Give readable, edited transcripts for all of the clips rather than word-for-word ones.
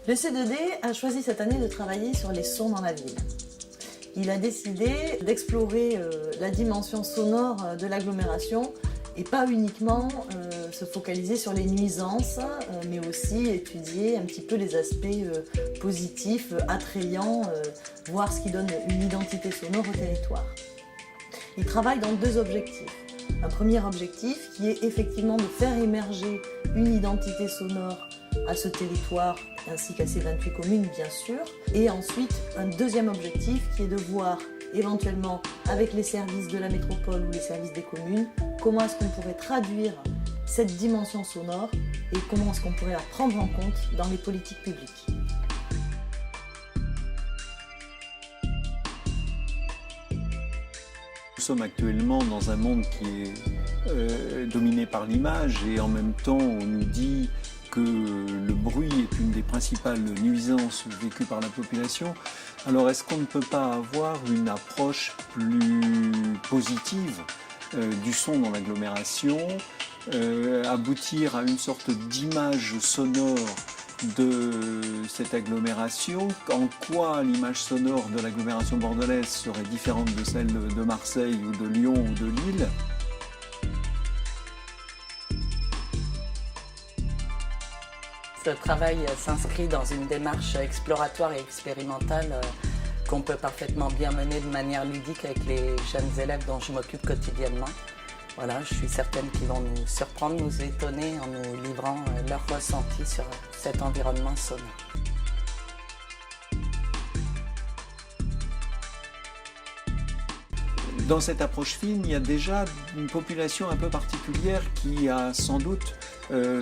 Le C2D a choisi cette année de travailler sur les sons dans la ville. Il a décidé d'explorer la dimension sonore de l'agglomération et pas uniquement se focaliser sur les nuisances, mais aussi étudier un petit peu les aspects positifs, attrayants, voir ce qui donne une identité sonore au territoire. Il travaille dans deux objectifs. Un premier objectif qui est effectivement de faire émerger une identité sonore à ce territoire ainsi qu'à ces 28 communes bien sûr. Et ensuite un deuxième objectif qui est de voir éventuellement avec les services de la métropole ou les services des communes comment est-ce qu'on pourrait traduire cette dimension sonore et comment est-ce qu'on pourrait la prendre en compte dans les politiques publiques. Nous sommes actuellement dans un monde qui est dominé par l'image et en même temps on nous dit que le bruit est une des principales nuisances vécues par la population. Alors est-ce qu'on ne peut pas avoir une approche plus positive du son dans l'agglomération, aboutir à une sorte d'image sonore de cette agglomération? En quoi l'image sonore de l'agglomération bordelaise serait différente de celle de Marseille ou de Lyon ou de Lille? Ce travail s'inscrit dans une démarche exploratoire et expérimentale qu'on peut parfaitement bien mener de manière ludique avec les jeunes élèves dont je m'occupe quotidiennement. Voilà, je suis certaine qu'ils vont nous surprendre, nous étonner en nous livrant leurs ressentis sur cet environnement sonore. Dans cette approche fine, il y a déjà une population un peu particulière qui a sans doute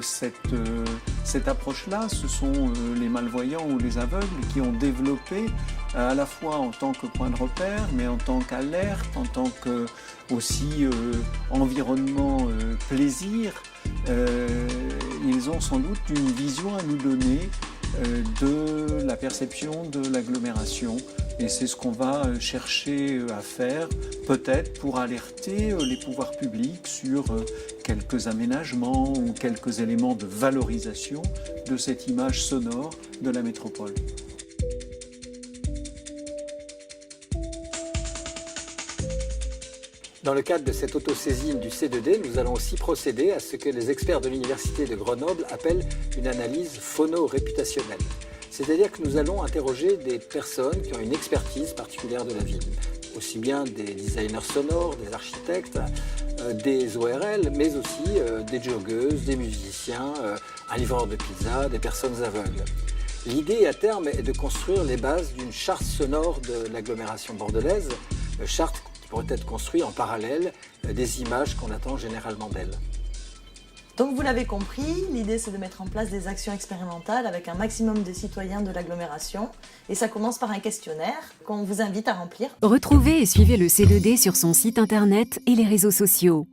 cette approche-là. Ce sont les malvoyants ou les aveugles qui ont développé à la fois en tant que point de repère, mais en tant qu'alerte, en tant que aussi environnement plaisir. Ils ont sans doute une vision à nous donner de la perception de l'agglomération. Et c'est ce qu'on va chercher à faire, peut-être pour alerter les pouvoirs publics sur quelques aménagements ou quelques éléments de valorisation de cette image sonore de la métropole. Dans le cadre de cette autosaisine du C2D, nous allons aussi procéder à ce que les experts de l'Université de Grenoble appellent une analyse phono-réputationnelle. C'est-à-dire que nous allons interroger des personnes qui ont une expertise particulière de la ville, aussi bien des designers sonores, des architectes, des ORL, mais aussi des joggeuses, des musiciens, un livreur de pizza, des personnes aveugles. L'idée à terme est de construire les bases d'une charte sonore de l'agglomération bordelaise, charte qui pourrait être construite en parallèle des images qu'on attend généralement d'elle. Donc vous l'avez compris, l'idée c'est de mettre en place des actions expérimentales avec un maximum de citoyens de l'agglomération et ça commence par un questionnaire qu'on vous invite à remplir. Retrouvez et suivez le C2D sur son site internet et les réseaux sociaux.